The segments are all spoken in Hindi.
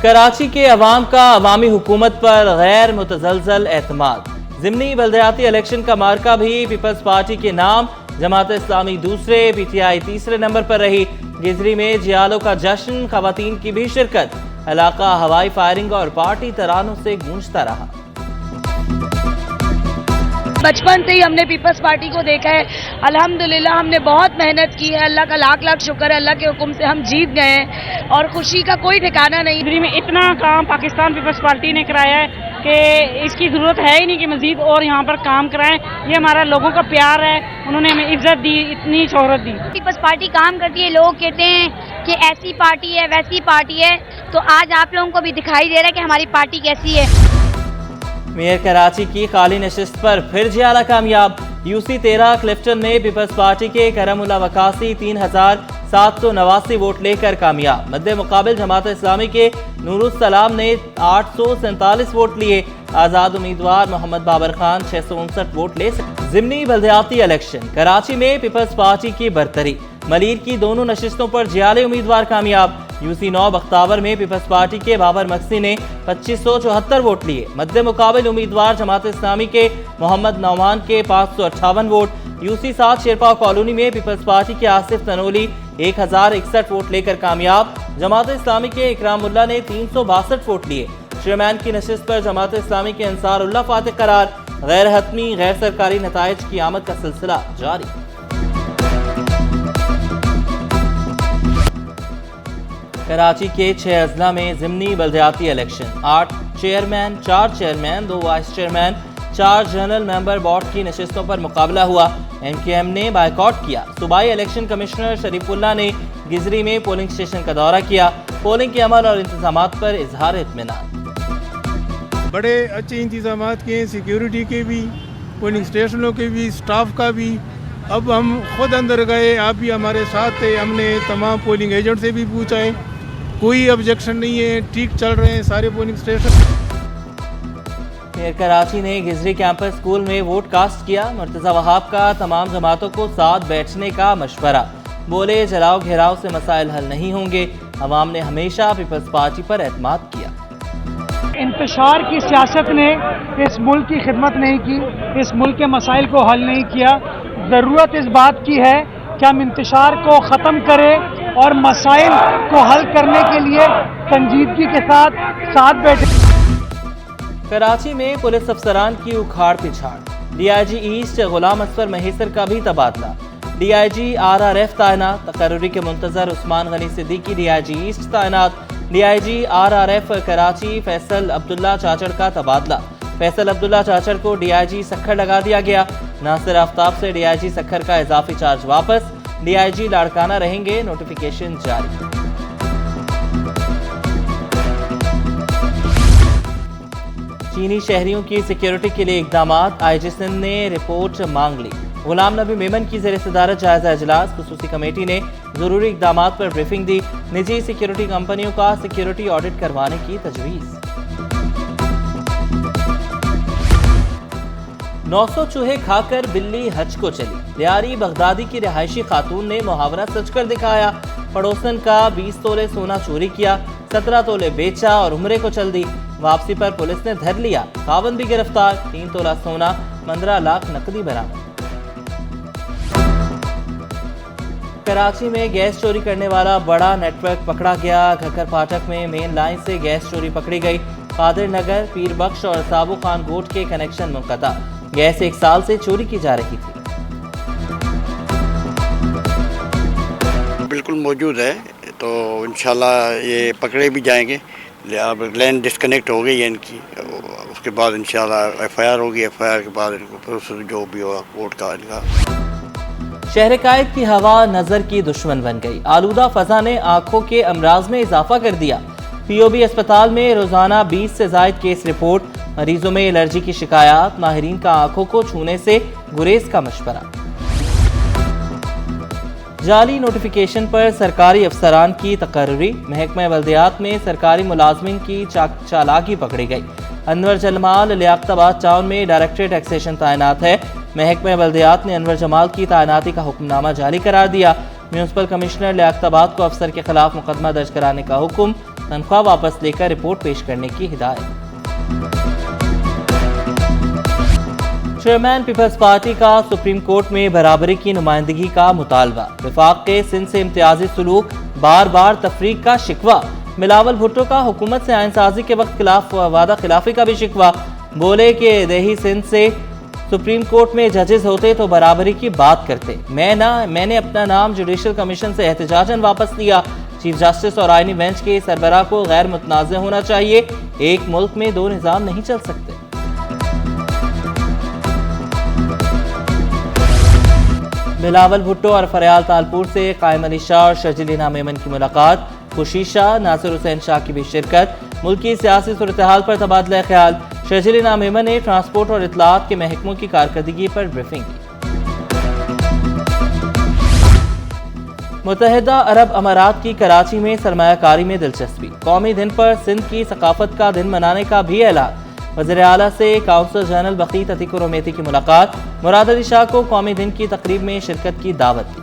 कराची के अवाम का अवामी हुकूमत पर गैर मुतज़लज़ल एतमाद। ज़िमनी बल्दियाती इलेक्शन का मार्का भी पीपल्स पार्टी के नाम। जमात इस्लामी दूसरे, PTI तीसरे नंबर पर रही। गिजरी में जियालों का जश्न, खवातीन की भी शिरकत। इलाका हवाई फायरिंग और पार्टी तरानों से गूंजता रहा। बचपन से ही हमने पीपल्स पार्टी को देखा है। अल्हम्दुलिल्लाह हमने बहुत मेहनत की है। अल्लाह का लाख लाख शुक्र है, अल्लाह के हुक्म से हम जीत गए हैं और खुशी का कोई ठिकाना नहीं। गिजरी में इतना काम पाकिस्तान पीपल्स पार्टी ने कराया है कि इसकी जरूरत है ही नहीं कि मजीद और यहाँ पर काम कराएं। ये हमारा लोगों का प्यार है, उन्होंने हमें इज्जत दी, इतनी शोहरत दी। पीपल्स पार्टी काम करती है। लोग कहते हैं कि ऐसी पार्टी है, वैसी पार्टी है, तो आज आप लोगों को भी दिखाई दे रहा है कि हमारी पार्टी कैसी है। मेयर कराची की खाली नशिस्त पर फिर जियाला कामयाब। UC 13 क्लिफ्टन ने पीपल्स पार्टी के करमुल्ला वकासी 3789 वोट लेकर कामयाब। मद्दे मुकाबिल जमात इस्लामी के नूरुस्सलाम ने 847 वोट लिए। आज़ाद उम्मीदवार मोहम्मद बाबर खान 659 वोट ले सके। ज़िमनी बल्दियाती इलेक्शन कराची में पीपल्स पार्टी की बरतरी। मलीर की दोनों नशिस्तों पर जियाले उम्मीदवार कामयाब। UC 9 बख्तावर में पीपल्स पार्टी के बाबर मक्सी ने 2574 वोट लिए। मद्दे मुकाबिल उम्मीदवार जमात इस्लामी के मोहम्मद नौमान के 558 वोट। UC 7 शेरपा कॉलोनी में पीपल्स पार्टी के आसिफ तनोली 1061 वोट लेकर कामयाब। जमात इस्लामी के इकरामुल्लाह ने 362 वोट लिए। चेयरमैन की नशिस्त पर जमात इस्लामी के अंसारुल्लाह फातिह करार। गैर हतमी गैर सरकारी नताइज की आमद का सिलसिला जारी। कराची के 6 अजला में ज़िमनी बल्दियाती election. 8 chairman, 4 chairman, 2 vice chairman, 4 general member board की नशिस्तों पर मुकाबला हुआ। MKM ने बायकॉट किया। सूबाई इलेक्शन कमिश्नर शरीफुल्लाह ने गिजरी में पोलिंग स्टेशन का दौरा किया। पोलिंग के अमल और इंतजामात पर इजहार इत्मीनान। बड़े अच्छे इंतजाम किए, सिक्योरिटी के भी, पोलिंग स्टेशनों के भी, स्टाफ का भी। अब हम खुद अंदर गए, आप भी हमारे साथ थे। हमने तमाम पोलिंग एजेंट से भी पूछा है, कोई ऑब्जेक्शन नहीं है, ठीक चल रहे हैं सारे पोलिंग स्टेशन। मेयर कराची ने गिजरी कैंपस स्कूल में वोट कास्ट किया। मुर्तज़ा वहाब का तमाम जमातों को साथ बैठने का मशवरा। बोले जलाओ घेराव से मसाइल हल नहीं होंगे। अवाम ने हमेशा पीपल्स पार्टी पर एतमाद किया। इंतशार की सियासत ने इस मुल्क की खिदमत नहीं की, इस मुल्क के मसाइल को हल नहीं किया। ज़रूरत इस बात की है कि हम इंतशार को ख़त्म करें और मसाइल को हल करने के लिए संजीदगी के साथ बैठे। कराची में पुलिस अफसरान की उखाड़ पिछाड़। DIG ईस्ट गुलाम असफर महेसर का भी तबादला। DIG RRF तैनात। तकर्री के मुंतजर उस्मान गनी सिद्दीकी DIG ईस्ट तैनात। DIG RRF कराची फैसल अब्दुल्ला चाचड़ का तबादला। फैसल अब्दुल्ला चाचड़ को DIG सक्खर लगा दिया गया। नासिर आफ्ताब से DIG सक्खर का इजाफी चार्ज वापस। DIG लाड़काना रहेंगे, नोटिफिकेशन जारी। चीनी शहरियों की सिक्योरिटी के लिए इकदामात। IG सिंध ने रिपोर्ट मांग ली। गुलाम नबी मेमन की ज़ेर सदारत जायजा इजलास। खुसूसी कमेटी ने जरूरी इकदामात पर ब्रीफिंग दी। निजी सिक्योरिटी कंपनियों का सिक्योरिटी ऑडिट करवाने की तजवीज़। 900 चूहे खाकर बिल्ली हज को चली। लियारी बगदादी की रिहायशी खातून ने मुहावरा सच कर दिखाया। पड़ोसन का 20 तोले सोना चोरी किया, 17 तोले बेचा और उम्रे को चल दी। वापसी पर पुलिस ने धर लिया। खावन भी गिरफ्तार। 3 तोला सोना, 15 लाख नकदी बरामद। कराची में गैस चोरी करने वाला बड़ा नेटवर्क पकड़ा गया। घकर फाटक में मेन लाइन से गैस चोरी पकड़ी गई। कादिर नगर, पीर बख्श और साबू खान गोट के कनेक्शन मुनक़ता। गैस 1 साल से चोरी की जा रही थी। बिल्कुल मौजूद है, तो इंशाल्लाह ये पकड़े भी जाएंगे। अब लाइन डिस्कनेक्ट हो गई है इनकी, उसके बाद इंशाल्लाह FIR होगी। FIR के बाद इनको जो भी होगा कोर्ट का इनका। शहर कायद की हवा नजर की दुश्मन बन गई। आलूदा फजा ने आंखों के अमराज में इजाफा कर दिया। POB अस्पताल में रोजाना 20 से जायद केस रिपोर्ट। मरीजों में एलर्जी की शिकायत। माहिरीन का आंखों को छूने से गुरेज का मशवरा। जाली नोटिफिकेशन पर सरकारी अफसरान की तकर्री। महकमा बल्दियात में सरकारी मुलाजमिन की चालाकी पकड़ी गई। अनवर जमाल लियाकताबाद टाउन में डायरेक्टरेट टैक्सेशन तैनात है। महकमा बल्दियात ने अनवर जमाल की तैनाती का हुक्मनामा जारी करार दिया। म्यूनसिपल कमिश्नर लियाकताबाद को अफसर के खिलाफ मुकदमा दर्ज कराने का हुक्म। तनख्वाह वापस लेकर रिपोर्ट पेश करने की हिदायत। चेयरमैन पीपल्स पार्टी का सुप्रीम कोर्ट में बराबरी की नुमाइंदगी का मुतालबा। वफाक के सिंध से इम्तियाजी सुलूक, बार बार तफरीक का शिकवा। बिलावल भुट्टो का हुकूमत से आइन साजी के वक्त वादा खिलाफी का भी शिकवा। बोले कि देही सिंध से सुप्रीम कोर्ट में जजेस होते तो बराबरी की बात करते। मैंने अपना नाम जुडिशल कमीशन से एहतजाजन वापस लिया। चीफ जस्टिस और आईनी बेंच के सरबराह को गैर मुतनाज़ होना चाहिए। एक मुल्क में दो निज़ाम नहीं चल सकते। बिलावल भुट्टो और फरियाल तालपुर से कायम अली शाह और शर्जिलीना मेमन की मुलाकात। खुशी शाह, नासिर हुसैन शाह की भी शिरकत। मुल्की सियासी सूरत-ए-हाल पर तबादला ख्याल। शर्जिलीना मेमन ने ट्रांसपोर्ट और इत्तलाआत के महकमों की कारकर्दगी पर ब्रीफिंग की। मुत्तहिदा अरब अमारात की कराची में सरमायाकारी में दिलचस्पी। कौमी दिन पर सिंध की सकाफत का दिन मनाने का भी ऐलान। वज़ीर आला से काउंसल जनरल बकीत अतीकुर उमेती की मुलाकात। मुराद अली शाह को कौमी दिन की तकरीब में शिरकत की दावत दी।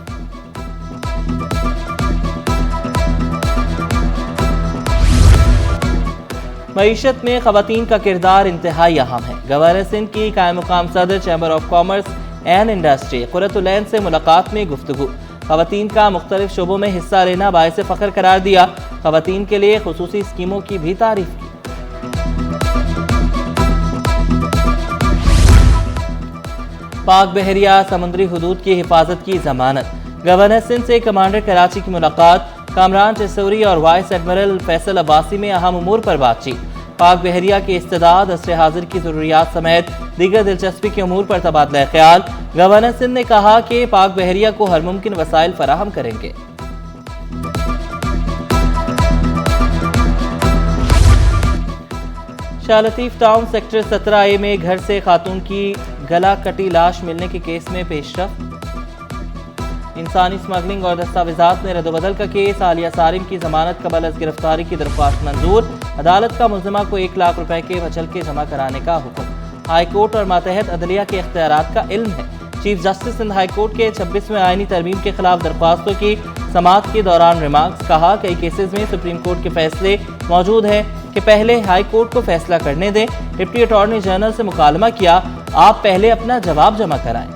मईशत में खवातीन का किरदार इंतहाई अहम है। गवर्नर सिंध की कायम मुकाम सदर chamber of commerce and industry Qurratul Ain से मुलाकात में गुफ्तगू। खवातीन का मुख्तलिफ शोबों में हिस्सा लेना बाइस फख्र करार दिया। खवातीन के लिए खुसूसी स्कीमों की भी तारीफ की। पाक बहरिया समुद्री हुदूद की हिफाजत की जमानत। गवर्नर सिंध से कमांडर कराची की मुलाकात। कामरान चिसौरी और वाइस एडमिरल फैसल अब्बासी में अहम उमूर पर बातचीत। पाक बहरिया की इस्तेदाद, असर हाजिर की जरूरियात समेत दीगर दिलचस्पी के उमूर पर तबादला ख्याल। गवर्नर सिंध ने कहा कि पाक बहरिया को हर मुमकिन वसाइल फराहम करेंगे। Shah Latif town sector 17A में घर से खातून की गला कटी लाश मिलने के केस में पेशरफ। इंसानी स्मगलिंग और दस्तावेजात में रद्दबदल का केस। आलिया सारिम की जमानत कबल अज गिरफ्तारी की दरख्वास्त मंजूर। अदालत का मुल्जिमा को 1 लाख रुपए के वचल के जमा कराने का हुक्म। हाई कोर्ट और मातहत अदलिया के इख्तियारात का इल्म है। Chief justice Sindh high court के 26वें आईनी तरमीम के खिलाफ दरख्वास्तों की समाअत के दौरान रिमार्क्स। कहा कई केसेस में सुप्रीम कोर्ट के फैसले मौजूद हैं कि पहले हाई कोर्ट को फैसला करने दें। डिप्टी अटॉर्नी जनरल से मुकालमा किया, आप पहले अपना जवाब जमा कराएं।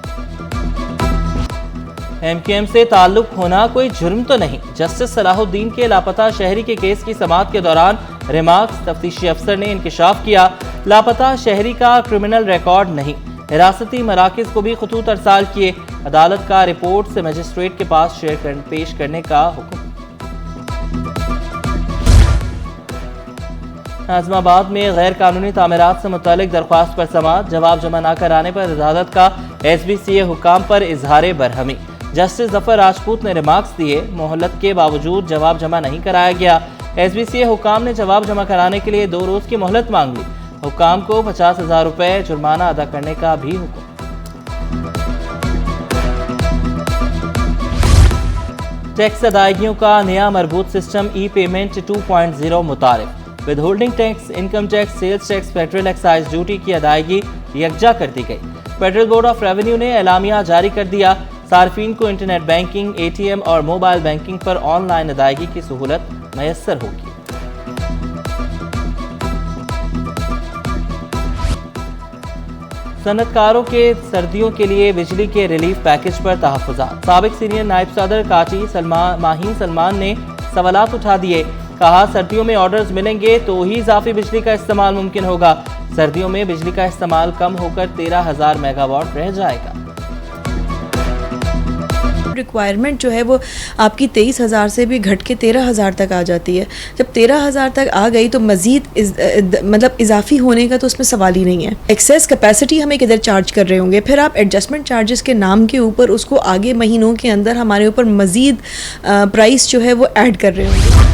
MQM से ताल्लुक होना कोई जुर्म तो नहीं। जस्टिस सलाहुद्दीन के लापता शहरी के केस की समाअत के दौरान रिमार्क्स। तफ्तीशी अफसर ने इंकिशाफ किया, लापता शहरी का क्रिमिनल रिकॉर्ड नहीं। हिरासती मराकज को भी खतूत अरसाल किए। अदालत का रिपोर्ट से मजिस्ट्रेट के पास पेश करने का हुक्म। नाज़िमाबाद में गैर कानूनी तामीरात से मुतालिक दरख्वास्त पर समाअत। जवाब जमा न कराने पर अदालत का SBCA हुकाम पर इजहार बरहमी। जस्टिस जफर राजपूत ने रिमार्क्स दिए, मोहलत के बावजूद जवाब जमा नहीं कराया गया। SBCA हुकाम ने जवाब जमा कराने के लिए 2 रोज की मोहलत मांग ली। हुकाम को 50,000 रुपए जुर्माना अदा करने का भी हुक्म। टैक्स अदायगियों का नया मरबूत सिस्टम ई-पेमेंट 2.0 मुतारिफ। Withholding tax, income tax, sales tax, federal excise duty की अदायगी यकजा कर दी गई। फेडरल बोर्ड ऑफ रेवेन्यू ने एलामिया जारी कर दिया। सार्फिन को इंटरनेट बैंकिंग, ATM और मोबाइल बैंकिंग पर ऑनलाइन अदायगी की सहूलत मैसर होगी। सनतकारों के सर्दियों के लिए बिजली के रिलीफ पैकेज पर तहफ़्फ़ुज़ात। साबिक सीनियर नायब सदर काची माहीन सलमान ने सवालात उठा दिए। कहा, सर्दियों में ऑर्डर्स मिलेंगे तो ही इजाफी बिजली का इस्तेमाल मुमकिन होगा। सर्दियों में बिजली का इस्तेमाल कम होकर 13,000 मेगावाट रह जाएगा। रिक्वायरमेंट जो है वो आपकी 23,000 से भी घट के 13,000 तक आ जाती है। जब 13,000 तक आ गई तो मज़ीद मतलब इजाफी होने का तो उसमें सवाल ही नहीं है। एक्सेस कैपेसिटी हम एक इधर चार्ज कर रहे होंगे, फिर आप एडजस्टमेंट चार्जेस के नाम के ऊपर उसको आगे महीनों के अंदर हमारे ऊपर मज़ीद प्राइस जो है वो ऐड कर रहे होंगे।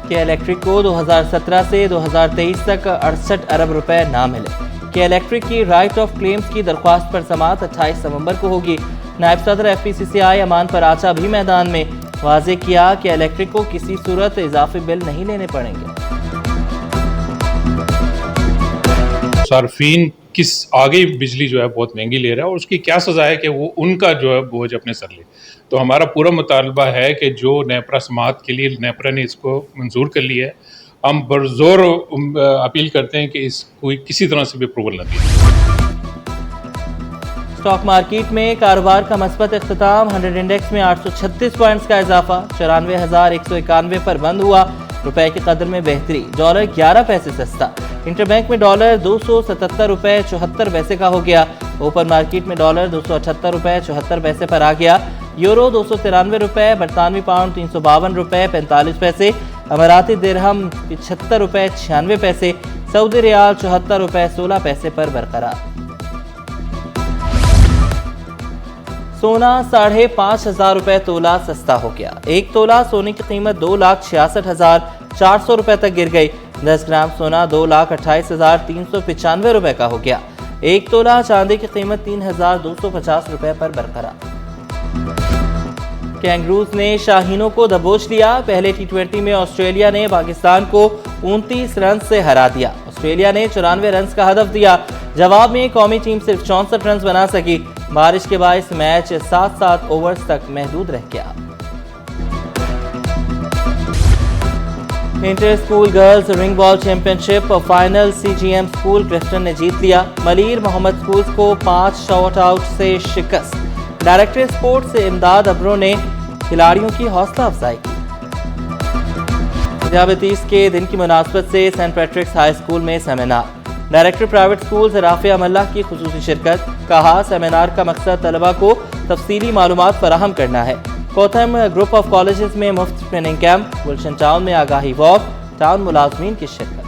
के इलेक्ट्रिक को 2017 से 2023 तक 68 अरब रुपए ना मिले। के इलेक्ट्रिक की राइट ऑफ क्लेम्स की दरख्वास्त पर समाअत 28 नवंबर को होगी। नायब सदर FPCCI अमान फराचा भी मैदान में। वाज़े किया कि इलेक्ट्रिक को किसी सूरत इजाफी बिल नहीं लेने पड़ेंगे। सार्फिन किस आगे बिजली जो है बहुत महंगी ले रहा है और उसकी क्या सज़ा है कि वो उनका जो है बोझ अपने सर ले। तो हमारा पूरा मुतालबा है कि जो नेपरा समाअत के लिए नेपरा ने इसको मंजूर कर लिया है, हम बरजोर अपील करते हैं कि इसको किसी तरह से भी अप्रूवल न दिया। स्टॉक मार्केट में कारोबार का मस्बत इख्तिताम, 100 इंडेक्स में 836 पॉइंट्स का इजाफा, 94,191 पर बंद हुआ। रुपए की कदर में बेहतरी, डॉलर 11 पैसे सस्ता। इंटरबैंक में डॉलर 277 रुपए 74 पैसे का हो गया। ओपन मार्केट में डॉलर 278 रुपए 74 पैसे पर आ गया। यूरो 293 रुपए, बरतानवी पाउंड 352 रुपए 45 पैसे, अमाराती दिरहम 75 रुपए 96 पैसे, सऊदी रियाल 74 रुपए 16 पैसे पर बरकरार। सोना 5,500 रुपए तोला सस्ता हो गया। एक तोला सोने की कीमत 2,66,400 रुपए तक गिर गई। 10 ग्राम सोना 2,28,395 रुपए का हो गया। एक तोला चांदी की कीमत 3,250 रुपए पर बरकरार। कैंगरूज ने शाहीनों को दबोच लिया। पहले T20 में ऑस्ट्रेलिया ने पाकिस्तान को 29 रन से हरा दिया। ऑस्ट्रेलिया ने 94 रन का हदफ दिया। जवाब में कौमी टीम सिर्फ 64 रन बना सकी। बारिश के बायस मैच 7 ओवर्स तक महदूद रह गया। Inter school girls ring ball championship final CGM school Clifton ने जीत लिया। मलीर मोहम्मद स्कूल्स को 5 शॉट आउट से शिकस्त। डायरेक्टर स्पोर्ट्स से इमदाद अब्रो ने खिलाड़ियों की हौसला अफजाई की। दियाबतीस के दिन की मुनासबत से सेंट पैट्रिक्स हाई स्कूल में seminar. Director private schools Rafia Malla की खुसूसी शिरकत। कहा, सेमिनार का मकसद तलबा को तफसीली मालूमात फराहम करना है। कोथम ग्रुप ऑफ कॉलेजेस में मुफ्त ट्रेनिंग कैंप। गुलशन टाउन में आगाही वॉक। टाउन मुलाजमीन की शिरकत।